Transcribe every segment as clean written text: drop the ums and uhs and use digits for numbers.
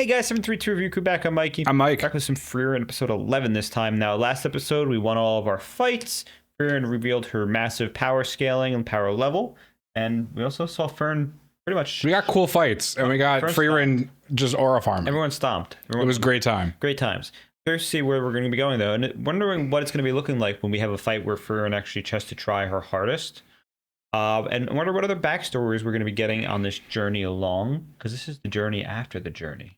Hey guys, 732 Review Crew back. I'm Mikey. I'm Mike. Back with some Frieren, episode 11 this time. Now, last episode, we won all of our fights. Frieren revealed her massive power scaling and power level. And we also saw Fern pretty much... We got cool fights, and we got Frieren just aura farming. Everyone stomped. It was a great time. Great times. Curious to see where we're going to be going, though. And wondering what it's going to be looking like when we have a fight where Frieren actually tries to try her hardest. And I wonder what other backstories we're going to be getting on this journey along. Because this is the journey after the journey.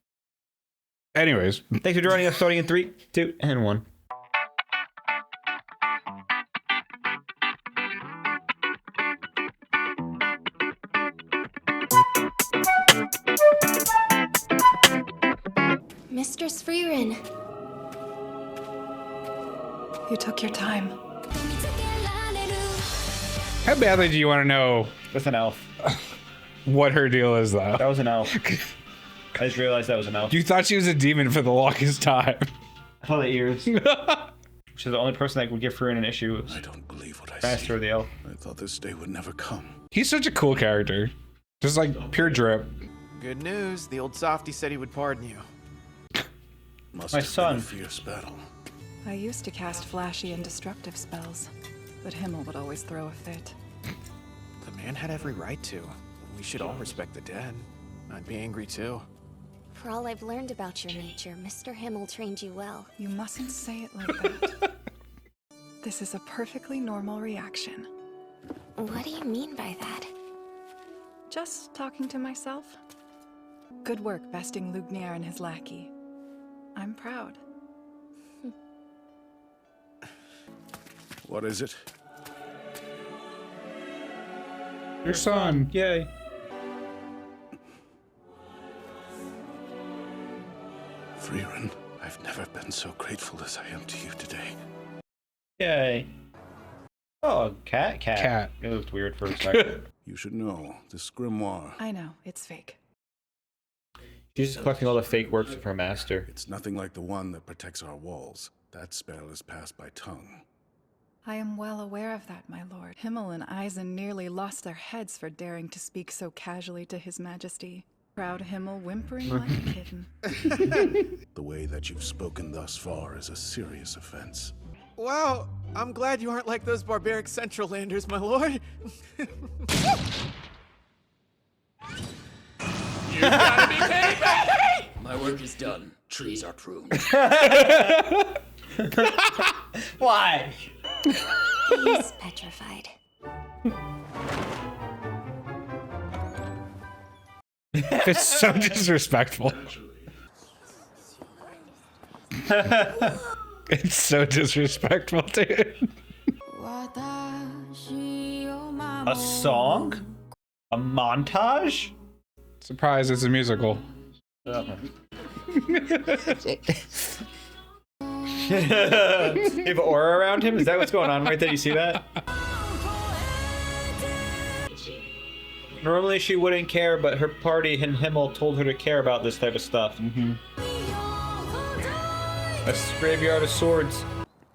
Anyways, thanks for joining us. Starting in 3, 2, and 1. Mistress Frieren. You took your time. how badly do you want to know That's an elf. what her deal is, though? That was an elf. I just realized that was an elf. You thought she was a demon for the longest time. I saw the ears. She's the only person that would give Frieren an issue. I don't believe what I Master see. of the elf. I thought this day would never come. He's such a cool character. Just like pure drip. Good news. The old softy said he would pardon you. Must My have son. been a fierce battle. I used to cast flashy and destructive spells, but Himmel would always throw a fit. The man had every right to. We should all respect the dead. I'd be angry too. For all I've learned about your nature, Mr. Himmel trained you well. You mustn't say it like that. This is a perfectly normal reaction. What do you mean by that? Just talking to myself. Good work besting Lugnier and his lackey. I'm proud. What is it? Your son. Yay. Frieren, I've never been so grateful as I am to you today. Yay. Oh, cat. Cat. It looked weird for a second. You should know, this grimoire, I know, it's fake. She's just collecting all the fake works of her master. it's nothing like the one that protects our walls. That spell is passed by tongue. I am well aware of that, my lord. Himmel and Eisen nearly lost their heads for daring to speak so casually to his majesty. Proud Himmel whimpering like a kitten. The way that you've spoken thus far is a serious offense. Wow, I'm glad you aren't like those barbaric Central Landers, my lord. You gotta be kidding me! My work is done. Trees are pruned. Why? He's petrified. It's so disrespectful. It's so disrespectful, dude. A song? A montage? Surprise, it's a musical. You have aura around him? Is that what's going on right there? You see that? Normally she wouldn't care, but her party and Himmel told her to care about this type of stuff. A graveyard of swords.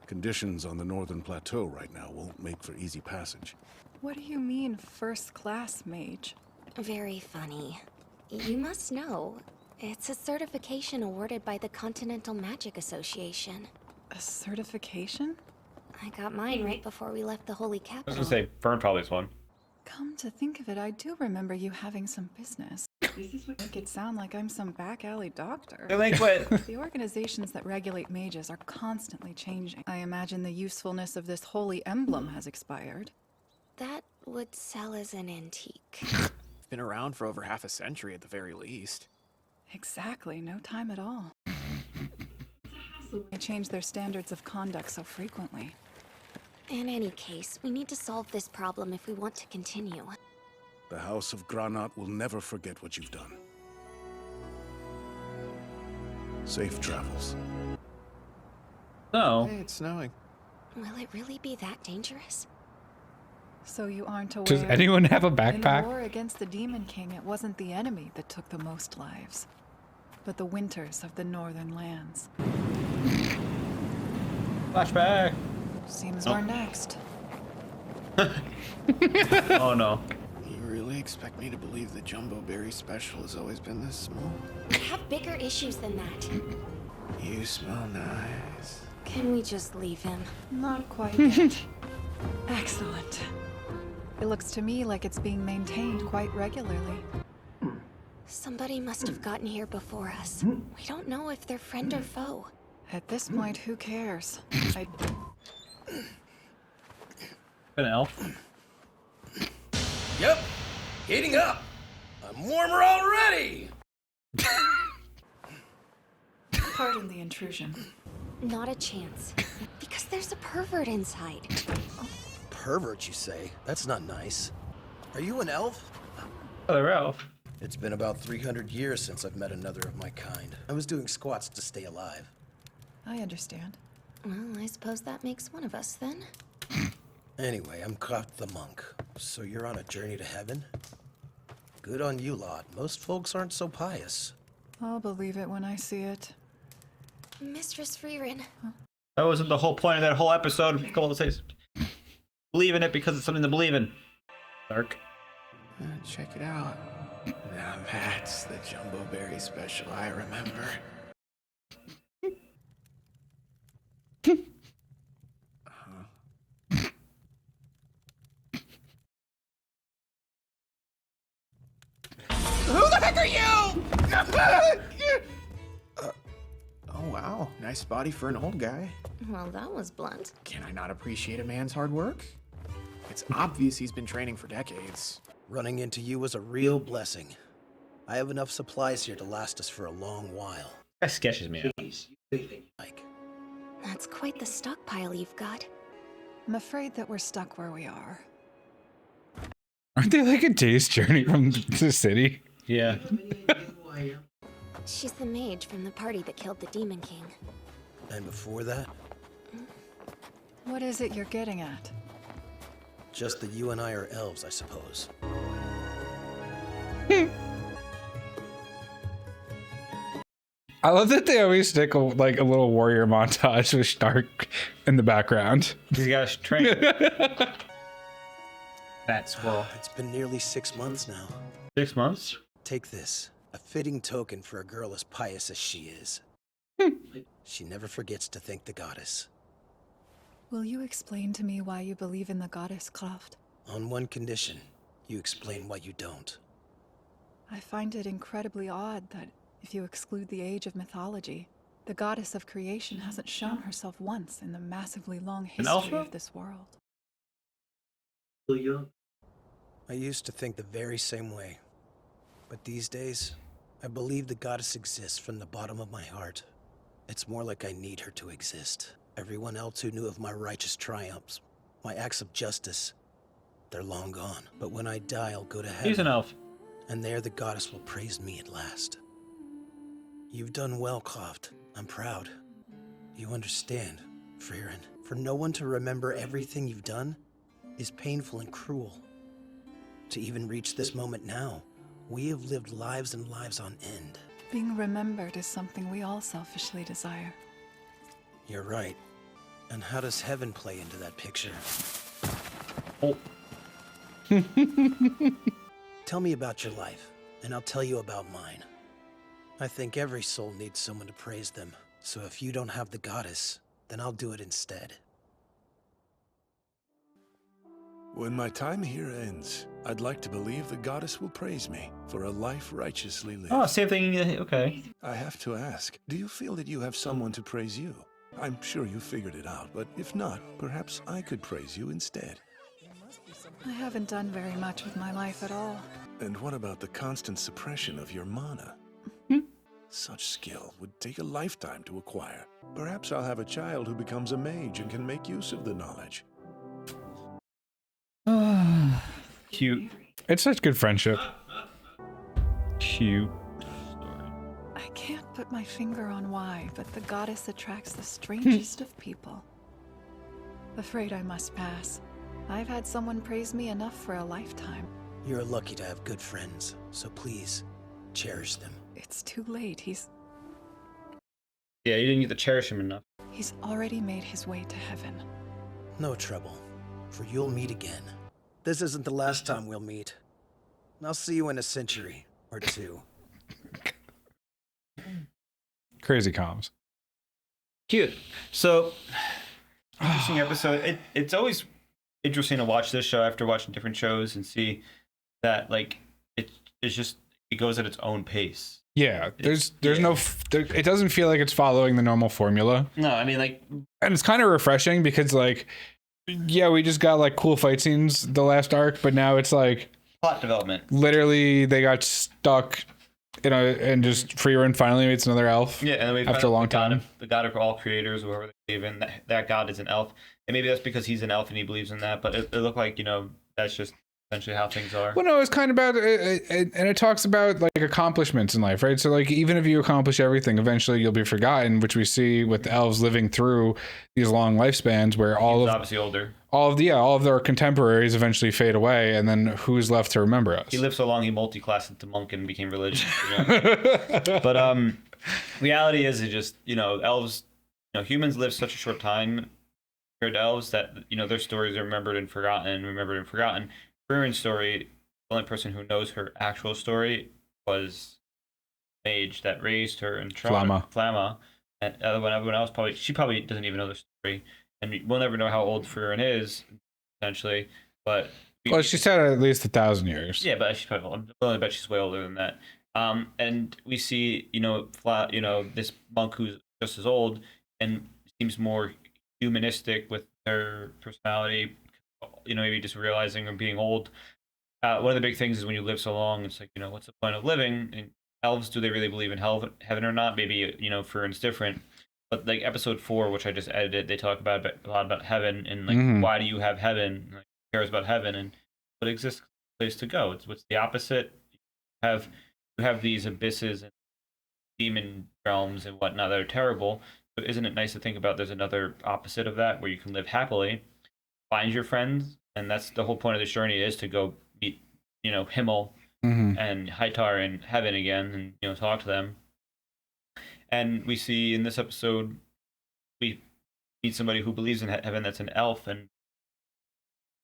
Conditions on the northern plateau right now won't make for easy passage. What do you mean, first class mage? Very funny. You must know, it's a certification awarded by the Continental Magic Association. A certification? I got mine right before we left the Holy I was Capital. gonna say, Fern probably is one. Come to think of it, I do remember you having some business. This is what make it sound like I'm some back alley doctor. Delinquent. The organizations that regulate mages are constantly changing. I imagine the usefulness of this holy emblem has expired. That would sell as an antique. Been around for over half a century at the very least. Exactly, no time at all. They change their standards of conduct so frequently. In any case, we need to solve this problem if we want to continue. The House of Granat will never forget what you've done. Safe travels. No. Hey, it's snowing. Will it really be that dangerous? So you aren't aware... Does anyone have a In the backpack? war against the Demon King, it wasn't the enemy that took the most lives, but the winters of the northern lands. Flashback. Seems we're next. Oh no. You really expect me to believe the Jumbo Berry Special has always been this small? We have bigger issues than that. You smell nice. Can we just leave him? Not quite yet. Excellent. It looks to me like it's being maintained quite regularly. Somebody must have gotten here before us. We don't know if they're friend or foe. At this point, who cares? An elf. Yep. Heating up. I'm warmer already. Pardon the intrusion. Not a chance. Because there's a pervert inside. Pervert, you say? That's not nice. Are you an elf? Other elf. It's been about 300 years since I've met another of my kind. I was doing squats to stay alive. I understand. Well, I suppose that makes one of us then. Anyway, I'm Koth the monk. So you're on a journey to heaven? Good on you lot. Most folks aren't so pious. I'll believe it when I see it. Mistress Frieren. That wasn't the whole point of that whole episode. Come on, let's say believe in it because it's something to believe in. Dark. Check it out. Now that's the Jumbo Berry Special I remember. Who the heck are you? Oh wow, nice body for an old guy. Well, that was blunt. Can I not appreciate a man's hard work? It's obvious he's been training for decades. Running into you was a real blessing. I have enough supplies here to last us for a long while. That sketches me out. Like, That's quite the stockpile you've got. I'm afraid that we're stuck where we are. Aren't they like a day's journey from the city? Yeah. She's the mage from the party that killed the Demon King. and before that, What is it you're getting at? just that you and I are elves, I suppose. I love that they always stick like a little warrior montage with Stark in the background. He's got a train. That squirrel. It's been nearly 6 months now. 6 months? Take this, a fitting token for a girl as pious as she is. She never forgets to thank the goddess. Will you explain to me why you believe in the goddess Kraft? On one condition, you explain why you don't. I find it incredibly odd that, if you exclude the age of mythology, the goddess of creation hasn't shown herself once in the massively long history alpha? of this world. I used to think the very same way. But these days, I believe the goddess exists from the bottom of my heart. It's more like I need her to exist. Everyone else who knew of my righteous triumphs, my acts of justice, they're long gone. But when I die, I'll go to heaven. He's an elf. And there the goddess will praise me at last. You've done well, Kloft. I'm proud. You understand, Frieren. For no one to remember everything you've done is painful and cruel. To even reach this moment now, we have lived lives and lives on end. Being remembered is something we all selfishly desire. You're right. And how does heaven play into that picture? Oh. Tell me about your life, and I'll tell you about mine. I think every soul needs someone to praise them, so if you don't have the goddess, then I'll do it instead. When my time here ends, I'd like to believe the goddess will praise me for a life righteously lived. Oh, same thing. Okay. I have to ask, do you feel that you have someone to praise you? I'm sure you figured it out, but if not, perhaps I could praise you instead. I haven't done very much with my life at all. And what about the constant suppression of your mana? Such skill would take a lifetime to acquire. Perhaps I'll have a child who becomes a mage and can make use of the knowledge. Cute. It's such good friendship. Cute. I can't put my finger on why, but the goddess attracts the strangest of people. Afraid I must pass. I've had someone praise me enough for a lifetime. You're lucky to have good friends, so please, cherish them. It's too late. Yeah, you didn't get to cherish him enough. He's already made his way to heaven. No trouble, for you'll meet again. This isn't the last time we'll meet. I'll see you in a century or two. Crazy comms. Cute. So, interesting episode. It's always interesting to watch this show after watching different shows and see that like it's just it goes at its own pace. Yeah, there's no it doesn't feel like it's following the normal formula. No, I mean like, and it's kind of refreshing because like, yeah, we just got like cool fight scenes the last arc, but now it's like plot development. Literally, they got stuck, and just Frieren finally meets another elf. Yeah, and then we after a long time. The god of all creators, whoever they believe in, that god is an elf, and maybe that's because he's an elf and he believes in that. But it looked like that's just essentially how things are. Well, no, it's kind of about, and it talks about like accomplishments in life, right? So like, even if you accomplish everything, eventually you'll be forgotten, which we see with the elves living through these long lifespans, where obviously older. All of their contemporaries eventually fade away, and then who's left to remember us? He lived so long, he multi-classed into monk and became religious. But reality is, it just elves, humans live such a short time compared to elves that their stories are remembered and forgotten. Frieren's story, the only person who knows her actual story was mage that raised her and Flamma. And everyone else she probably doesn't even know the story, and we'll never know how old Frieren is, potentially. But she said at least 1,000 years. Yeah, but she's probably. I bet she's way older than that. And we see this monk who's just as old and seems more humanistic with her personality. Maybe just realizing or being old. One of the big things is when you live so long, it's like, what's the point of living? And elves, do they really believe in heaven or not? Maybe, Frieren's different. But like episode 4, which I just edited, they talk about a lot about heaven and like, why do you have heaven? Like, who cares about heaven and what exists place to go? What's the opposite? You have these abysses and demon realms and whatnot that are terrible. But isn't it nice to think about there's another opposite of that where you can live happily? Find your friends, and that's the whole point of this journey, is to go meet, Himmel and Hightar in heaven again, and talk to them. And we see in this episode, we meet somebody who believes in heaven. That's an elf, and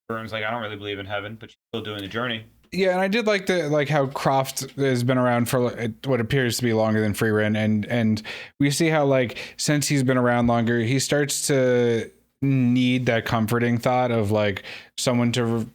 Burns like, I don't really believe in heaven, but she's still doing the journey. Yeah, and I did like how Croft has been around for what appears to be longer than Frieren, and we see how like since he's been around longer, he starts to need that comforting thought of like someone to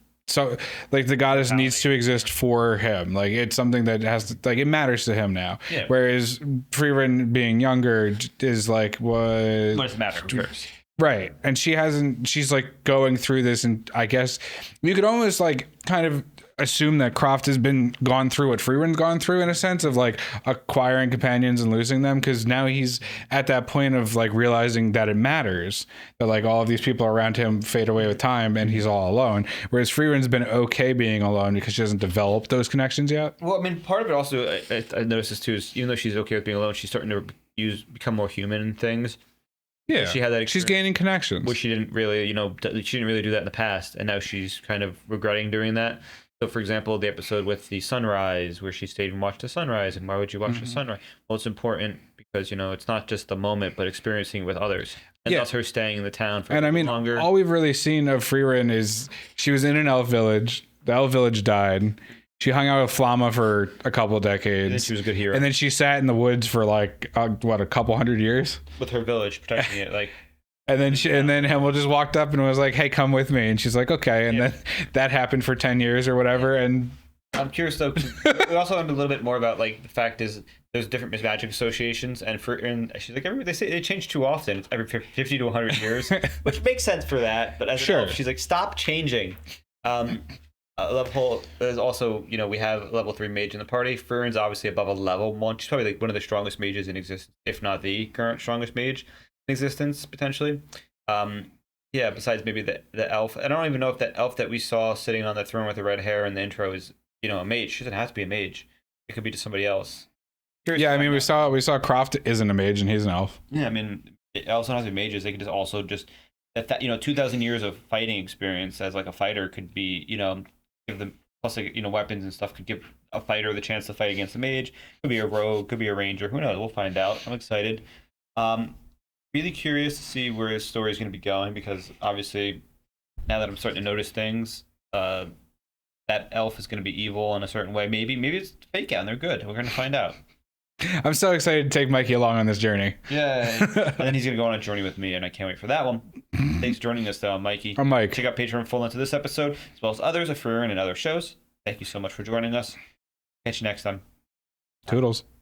like the goddess needs to exist for him. Like it's something that has to, like, it matters to him now. Yeah. Whereas Frieren being younger is like, what does it matter? Who cares? Right. And she's like going through this, and I guess you could almost like kind of assume that Croft has gone through what Frieren's gone through, in a sense of like acquiring companions and losing them, because now he's at that point of like realizing that it matters, that like all of these people around him fade away with time and he's all alone, whereas Frieren's been okay being alone because she hasn't developed those connections yet. Well, I mean, part of it also, I noticed this too, is even though she's okay with being alone, she's starting to become more human in things. Yeah, she had that experience, she's gaining connections, which she didn't really, she didn't really do that in the past, and now she's kind of regretting doing that. So, for example, the episode with the sunrise, where she stayed and watched the sunrise, and why would you watch the sunrise? Well, it's important because it's not just the moment, but experiencing it with others, and that's her staying in the town for longer. All we've really seen of Frieren is she was in an elf village. The elf village died. She hung out with Flamma for a couple of decades. And then she was a good hero. And then she sat in the woods for like a couple hundred years with her village, protecting it, like. And then Himmel just walked up and was like, "Hey, come with me." And she's like, "Okay." And then that happened for 10 years or whatever. And I'm curious though, we also learned a little bit more about like the fact is there's different magic associations, and she's like, they say they change too often. It's every 50 to 100 years, which makes sense for that. But as an elf, she's like, stop changing. Level is also, we have level 3 mage in the party. Frieren's obviously above a level 1. She's probably like one of the strongest mages in existence, if not the current strongest mage in existence, potentially. Besides maybe the elf. I don't even know if that elf that we saw sitting on the throne with the red hair in the intro is, a mage. She doesn't have to be a mage. It could be just somebody else. Yeah, I mean, we saw Croft isn't a mage and he's an elf. Yeah, I mean, elves don't have to be mages. They could also that 2,000 years of fighting experience as like a fighter could be, give them, plus like, weapons and stuff could give a fighter the chance to fight against a mage. Could be a rogue, could be a ranger, who knows? We'll find out. I'm excited. Really curious to see where his story is going to be going, because obviously now that I'm starting to notice things, that that elf is going to be evil in a certain way. Maybe it's fake out and they're good. We're going to find out. I'm so excited to take Mikey along on this journey. Yeah. And then he's going to go on a journey with me, and I can't wait for that one. Thanks for joining us, though. I'm Mikey. I'm Mike. Check out Patreon for links to this episode, as well as others of Frieren and other shows. Thank you so much for joining us. Catch you next time. Toodles.